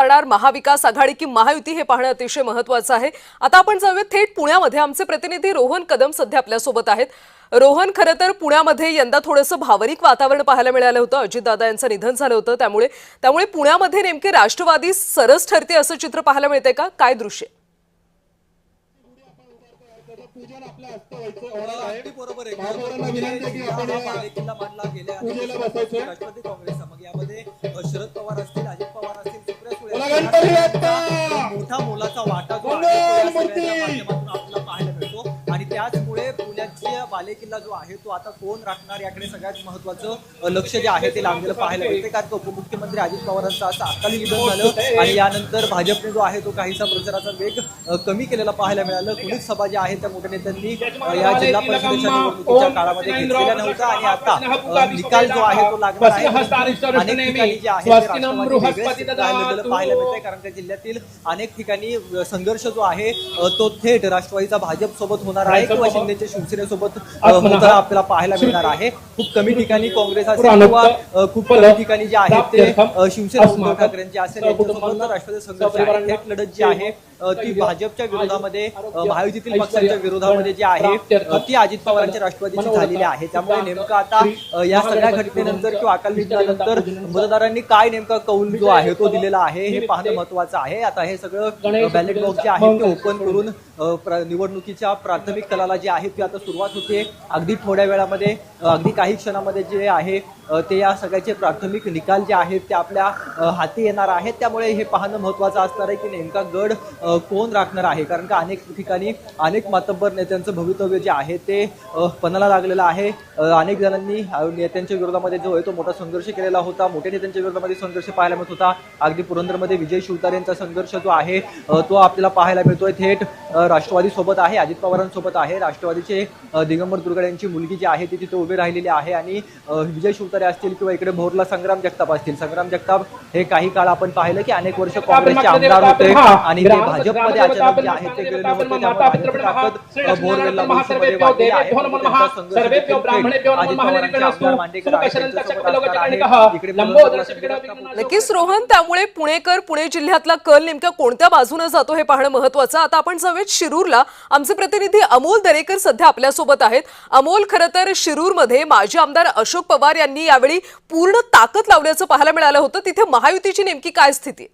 करणार महाविकास आघाडी की महायुती हे पाहणं अतिशय महत्त्वाचं आहे। आता आपण जाऊया थेट पुण्यामध्ये। आमचे प्रतिनिधी रोहन कदम सध्या आपल्या सोबत आहेत। रोहन, खरं तर पुण्यामध्ये यंदा थोडंसं भावनिक वातावरण पाहायला मिळालं होतं। अजितदादा यांचं निधन झालं होतं, त्यामुळे पुण्यामध्ये नेमके राष्ट्रवादी सरस ठरते असं चित्र पाहायला मिळतंय का? काय दृश्य? पूजन आपल्या हस्ते व्हायचं होणार आहे। बरोबर आहे। भावनांना विनंती आहे की आपण बालेकिल्ला मानला गेल्या पूजेला बसायचं। राष्ट्रवादी काँग्रेस मग यामध्ये शरद पवार असतील, अजित पवार असतील, सुप्रिया सुळे मोठा मोलाचा वाटा जो आहे तो माध्यमातून आपल्याला पाहायला मिळतो आणि त्याचमुळे पुण्याचा बालेकिल्ला जो आहे तो आता कोण राखणार याकडे सगळ्यात महत्त्वाचं लक्ष जे आहे ते लागलेलं पाहायला मिळते। कारण उपमुख्यमंत्री अजित पवारांचं असं अकाली निधन झालं आणि यानंतर भाजपने जो आहे तो काहीसा प्रचाराचा वेग कमी केलेला पाहायला मिळालं। पोलीस सभा जी आहे त्या मोठ्या नेत्यांनी या जिल्हा परिषदेच्या निवडणुकीच्या काळामध्ये घेतलेला नव्हता आणि आता निकाल जो आहे तो लागणार आहे। अनेक ठिकाणी जे आहे पाहायला मिळते कारण त्या जिल्ह्यातील अनेक ठिकाणी संघर्ष जो आहे तो थेट राष्ट्रवादीचा भाजप सोबत होणार आहे किंवा शिंदेच्या शिवसेनेसोबत होताना आपल्याला पाहायला मिळणार आहे। खूप कमी ठिकाणी काँग्रेस असेल किंवा खूप कमी ठिकाणी जे आहे ते शिवसेना उद्धव ठाकरेंचे असेल यांच्यासोबत राष्ट्रवादी संघर्ष आहे। थेट लढत जी आहे ती भाजपच्या विरोधामध्ये महायुतीतील पक्षांच्या विरोधामध्ये जी आहे ती अजित पवारांच्या राष्ट्रवादीची झालेली आहे। त्यामुळे नेमकं आता या सगळ्या घटनेनंतर किंवा अकाली निधनानंतर मतदारांनी काय नेमका कौल जो आहे तो दिलेला आहे हे पाहणं महत्त्वाचं आहे। आता हे सगळं बॅलेट बॉक्स जे आहे ते ओपन करून निवडणुकीच्या प्राथमिक कलाला जी आहे ती आता सुरुवात होते। अगदी थोड्या वेळामध्ये अगदी काही क्षणामध्ये जे आहे ते या सगळ्याचे प्राथमिक निकाल जे आहेत ते आपल्या हाती येणार आहेत। त्यामुळे हे पाहणं महत्त्वाचं असणार आहे की नेमका गड कोण राखणार आहे कारण का अनेक ठिकाणी अनेक मातब्बर नेत्यांचं भवितव्य जे आहे ते पणाला लागलेलं आहे। अनेक जणांनी नेत्यांच्या विरोधामध्ये जो आहे तो मोठा संघर्ष केलेला होता, मोठ्या नेत्यांच्या विरोधामध्ये संघर्ष पाहायला मिळत होता। अगदी पुरंदरमध्ये विजय शिवतारेंचा संघर्ष जो आहे तो आपल्याला पाहायला मिळतोय। थेट राष्ट्रवादी सोबत आहे, अजित पवारांसोबत आहे। राष्ट्रवादीचे दिगंबर दुर्गड यांची मुलगी जी आहे ती तिथे उभी राहिलेली आहे आणि विजय शिवतारे असतील किंवा इकडे भोरला संग्राम जगताप असतील। संग्राम जगताप हे काही काळ आपण पाहिलं की अनेक वर्ष काँग्रेसचे आमदार होते आणि ते भाजपमध्ये अचानक जे आहे ते गेलेले होते। त्यामुळे ताकद भोरला भविष्यामध्ये वाढली आहे। नक्कीच रोहन, त्यामुळे पुणेकर, पुणे जिल्ह्यातला कल नेमक्या कोणत्या बाजूने जातो हे पाहणं महत्त्वाचं। आता आपण जाऊयात शिरूरला। आमचे प्रतिनिधी अमोल दरेकर सध्या आपल्या सोबत आहेत। अमोल, खरं तर शिरूरमध्ये माजी आमदार अशोक पवार यांनी यावेळी पूर्ण ताकद लावल्याचं पाहायला मिळालं होतं। तिथे महायुतीची नेमकी काय स्थिती?